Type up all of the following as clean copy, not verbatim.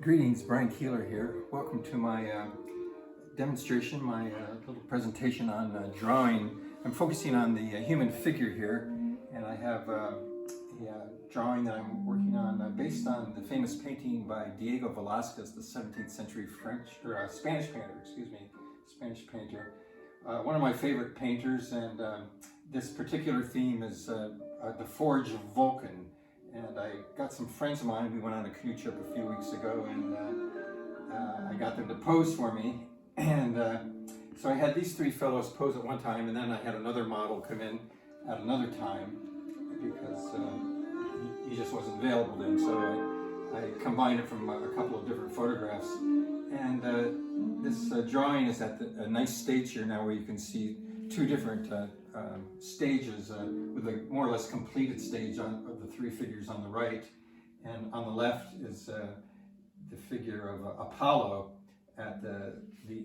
Greetings, Brian Keeler here. Welcome to my demonstration, my little presentation on drawing. I'm focusing on the human figure here, and I have a drawing that I'm working on based on the famous painting by Diego Velázquez, the 17th century Spanish painter. One of my favorite painters, and this particular theme is the Forge of Vulcan. And I got some friends of mine. We went on a canoe trip a few weeks ago, and I got them to pose for me. And so I had these three fellows pose at one time, and then I had another model come in at another time because he just wasn't available then. So I combined it from a couple of different photographs. And this drawing is at a nice stage here now where you can see two different stages with a more or less completed stage of the three figures on the right, and on the left is the figure of Apollo at the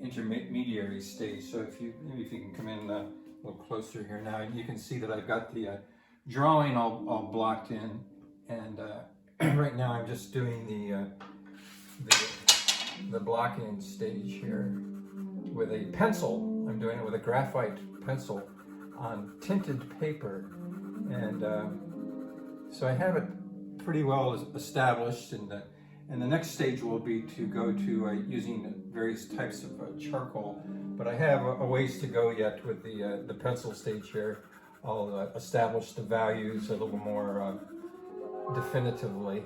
intermediary stage. So maybe if you can come in a little closer here now, you can see that I've got the drawing all blocked in, and right now I'm just doing the blocking stage here with a pencil. I'm doing it with a graphite pencil on tinted paper, and so I have it pretty well established, and the next stage will be to go to using various types of charcoal, but I have a ways to go yet with the pencil stage here. I'll establish the values a little more definitively.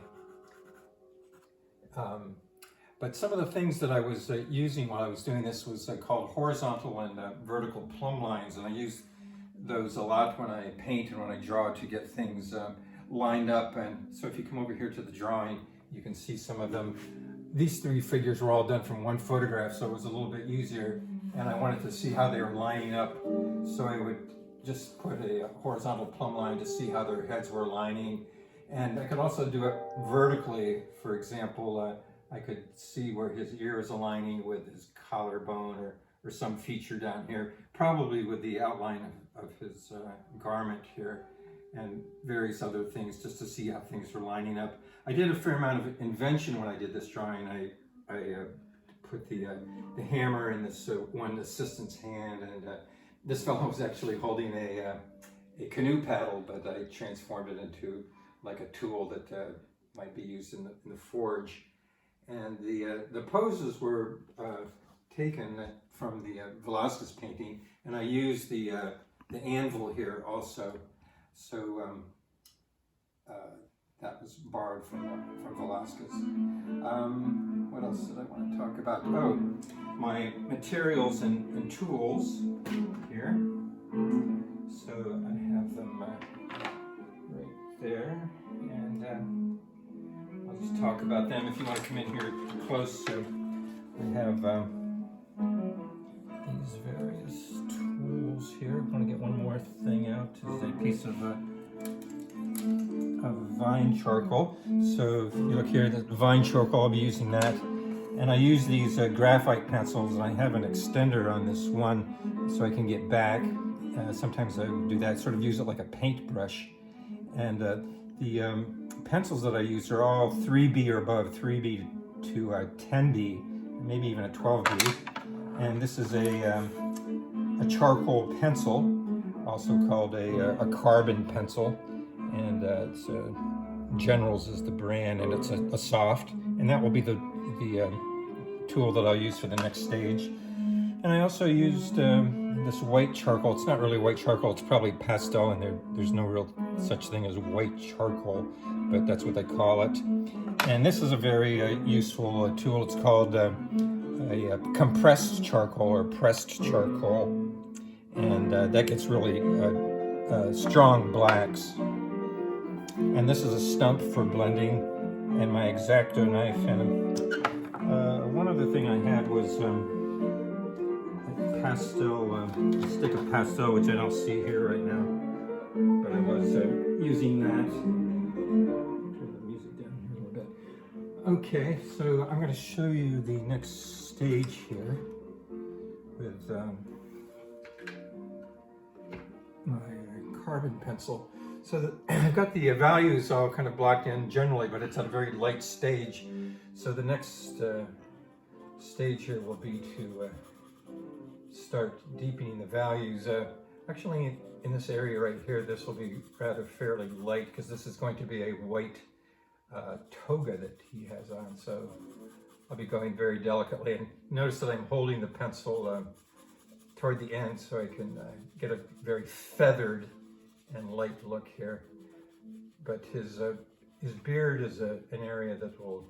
But some of the things that I was using while I was doing this was called horizontal and vertical plumb lines, and I use those a lot when I paint and when I draw to get things lined up. And so if you come over here to the drawing, you can see some of them. These three figures were all done from one photograph, so it was a little bit easier, and I wanted to see how they were lining up. So I would just put a horizontal plumb line to see how their heads were lining. And I could also do it vertically. For example, I could see where his ear is aligning with his collarbone or some feature down here, probably with the outline of his garment here, and various other things, just to see how things were lining up. I did a fair amount of invention when I did this drawing. I put the hammer in this one assistant's hand, and this fellow was actually holding a canoe paddle, but I transformed it into like a tool that might be used in the forge. And the poses were taken from the Velázquez painting, and I used the anvil here also. So that was borrowed from Velázquez. What else did I want to talk about? Oh, my materials and tools here. So I have them right there, and I'll just talk about them. If you want to come in here close, so we have these various tools here. I want to get one more thing out. This is a piece of vine charcoal. So if you look here, the vine charcoal, I'll be using that. And I use these graphite pencils, and I have an extender on this one so I can get back. Sometimes I do that, sort of use it like a paintbrush. And the pencils that I use are all 3B or above, 3B to 10B, maybe even a 12B. And this is a charcoal pencil, also called a carbon pencil. And it's Generals is the brand, and it's a soft. And that will be the tool that I'll use for the next stage. And I also used this white charcoal. It's not really white charcoal, it's probably pastel, and there's no real such thing as white charcoal, but that's what they call it. And this is a very useful tool. It's called a compressed charcoal or pressed charcoal, and that gets really strong blacks. And this is a stump for blending, and my X-Acto knife. And one other thing I had was pastel, a stick of pastel, which I don't see here right now, but I was using that. Turn the music down here a little bit. Okay, so I'm going to show you the next stage here with my carbon pencil. I've got the values all kind of blocked in generally, but it's at a very light stage. So the next stage here will be to start deepening the values. Actually, in this area right here, this will be rather fairly light because this is going to be a white toga that he has on. So I'll be going very delicately. And notice that I'm holding the pencil toward the end so I can get a very feathered and light look here. But his beard is an area that will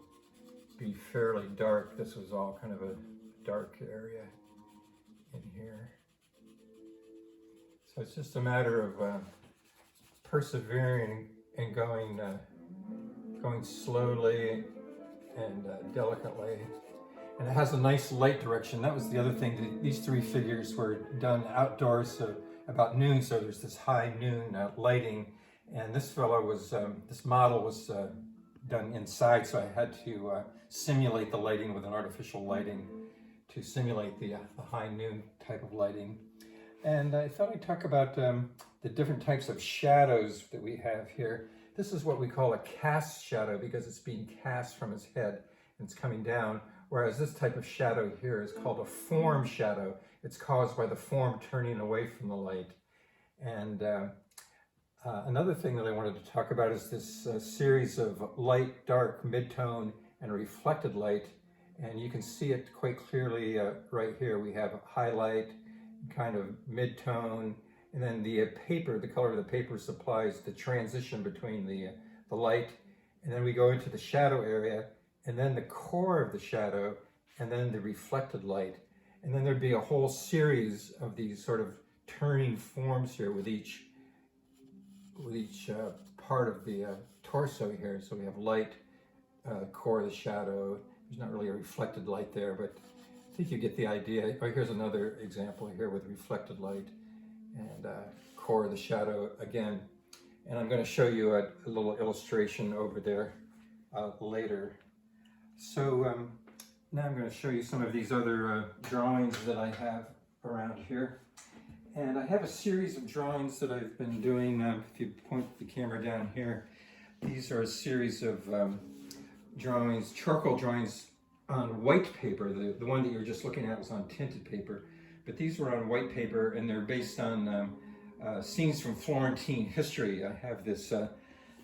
be fairly dark. This was all kind of a dark area in here. So it's just a matter of persevering and going slowly and delicately. And it has a nice light direction. That was the other thing. These three figures were done outdoors, so about noon. So there's this high noon lighting, and this fellow was, this model was done inside. So I had to simulate the lighting with an artificial lighting to simulate the high noon type of lighting. And I thought I'd talk about the different types of shadows that we have here. This is what we call a cast shadow because it's being cast from his head and it's coming down. Whereas this type of shadow here is called a form shadow. It's caused by the form turning away from the light. And another thing that I wanted to talk about is this series of light, dark, midtone, and reflected light. And you can see it quite clearly right here. We have highlight, kind of mid-tone, and then the paper, the color of the paper supplies the transition between the light, and then we go into the shadow area, and then the core of the shadow, and then the reflected light. And then there'd be a whole series of these sort of turning forms here with each part of the torso here. So we have light, core of the shadow. There's not really a reflected light there, but I think you get the idea. Oh, here's another example here with reflected light and core of the shadow again. And I'm going to show you a little illustration over there later. So now I'm going to show you some of these other drawings that I have around here. And I have a series of drawings that I've been doing. If you point the camera down here, these are a series of drawings, charcoal drawings on white paper. The one that you were just looking at was on tinted paper, but these were on white paper, and they're based on scenes from Florentine history. I have this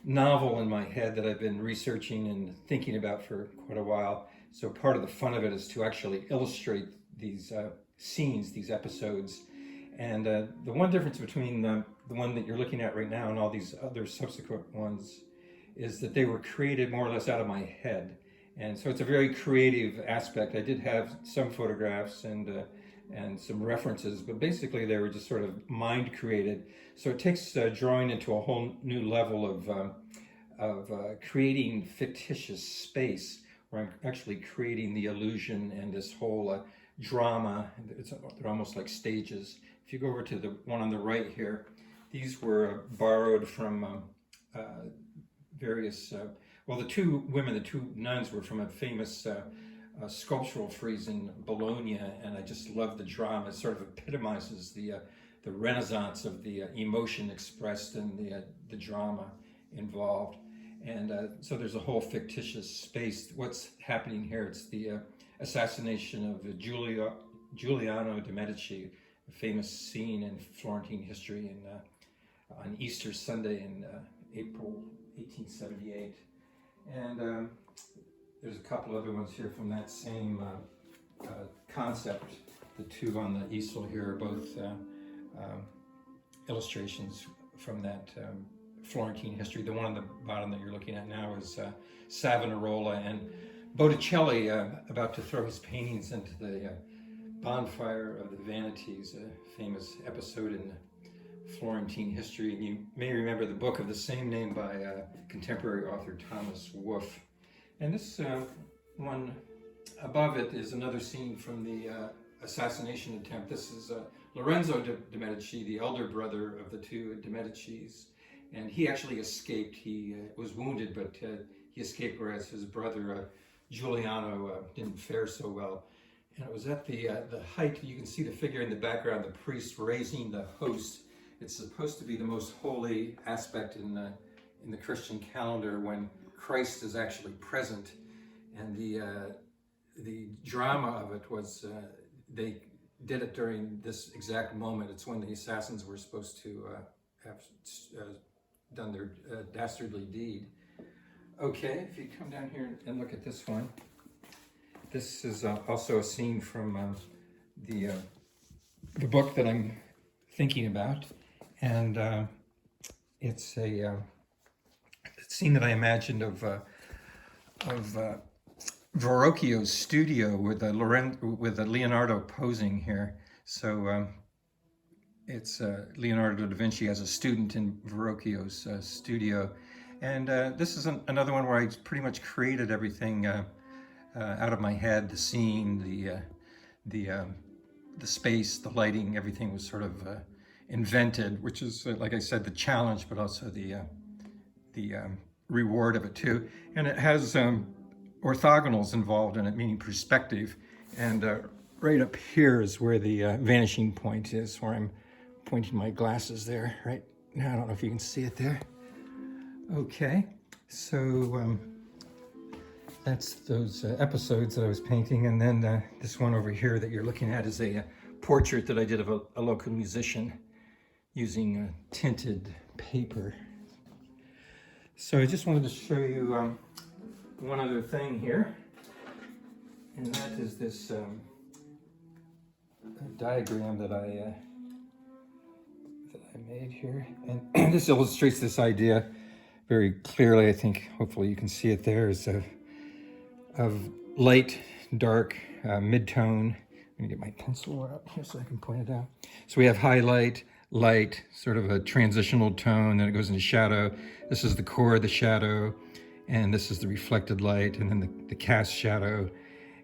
novel in my head that I've been researching and thinking about for quite a while. So part of the fun of it is to actually illustrate these scenes, these episodes. And the one difference between the one that you're looking at right now and all these other subsequent ones is that they were created more or less out of my head. And so it's a very creative aspect. I did have some photographs and some references, but basically they were just sort of mind created. So it takes drawing into a whole new level of creating fictitious space, where I'm actually creating the illusion and this whole drama. They're almost like stages. If you go over to the one on the right here, these were borrowed from various, well, the two women, the two nuns, were from a famous sculptural frieze in Bologna, and I just love the drama. It sort of epitomizes the renaissance of the emotion expressed and the drama involved. And so there's a whole fictitious space. What's happening here? It's the assassination of Giuliano de' Medici, a famous scene in Florentine history on Easter Sunday in April 1878. And there's a couple other ones here from that same concept. The two on the easel here are both illustrations from that Florentine history. The one on the bottom that you're looking at now is Savonarola and Botticelli about to throw his paintings into the bonfire of the Vanities, a famous episode in Florentine history. And you may remember the book of the same name by contemporary author Thomas Wolfe. And this one above it is another scene from the assassination attempt. This is Lorenzo de' Medici, the elder brother of the two de' Medicis. And he actually escaped. He was wounded, but he escaped, whereas his brother Giuliano didn't fare so well. And it was at the height, you can see the figure in the background, the priest raising the host. It's supposed to be the most holy aspect in the Christian calendar, when Christ is actually present. And the drama of it was they did it during this exact moment. It's when the assassins were supposed to have done their dastardly deed. Okay, if you come down here and look at this one, this is also a scene from the book that I'm thinking about, and it's a scene that I imagined of Verrocchio's studio with Leonardo posing here. So it's Leonardo da Vinci as a student in Verrocchio's studio, and this is another one where I pretty much created everything out of my head. The scene, the space, the lighting, everything was sort of invented, which is, like I said, the challenge, but also the reward of it too. And it has orthogonals involved in it, meaning perspective. And right up here is where the vanishing point is, where I'm pointing my glasses there right now. I don't know if you can see it there. Okay, so that's those episodes that I was painting. And then this one over here that you're looking at is a portrait that I did of a local musician using tinted paper. So I just wanted to show you one other thing here, and that is this diagram that I made here, and this illustrates this idea very clearly. I think hopefully you can see it there. Is of light, dark, mid-tone. I'm gonna get my pencil out here so I can point it out. So we have highlight, light, sort of a transitional tone, then it goes into shadow. This is the core of the shadow, and this is the reflected light, and then the cast shadow,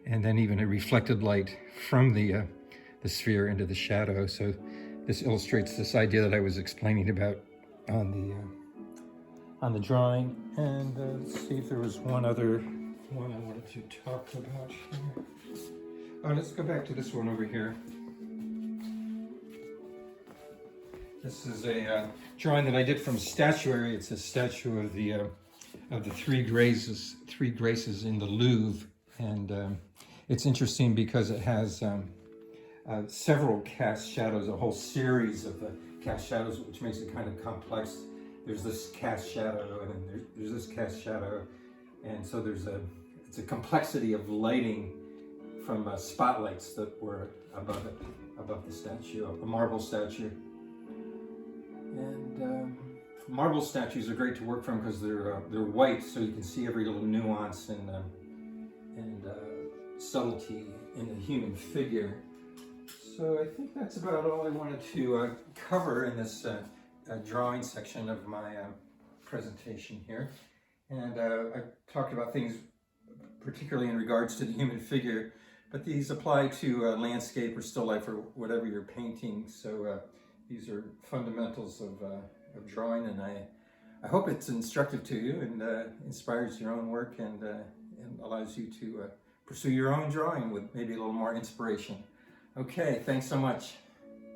and then even a reflected light from the sphere into the shadow. So this illustrates this idea that I was explaining about on the drawing. And let's see if there was one other one I wanted to talk about here. Oh, let's go back to this one over here. This is a drawing that I did from statuary. It's a statue of the three graces in the Louvre, and it's interesting because it has several cast shadows, a whole series of cast shadows, which makes it kind of complex. There's this cast shadow, and then there's this cast shadow, and so it's a complexity of lighting from spotlights that were above the statue, a marble statue. And marble statues are great to work from because they're white, so you can see every little nuance and subtlety in the human figure. So I think that's about all I wanted to cover in this drawing section of my presentation here. And I talked about things particularly in regards to the human figure, but these apply to landscape or still life or whatever you're painting. So these are fundamentals of drawing, and I hope it's instructive to you and inspires your own work and allows you to pursue your own drawing with maybe a little more inspiration. Okay, thanks so much.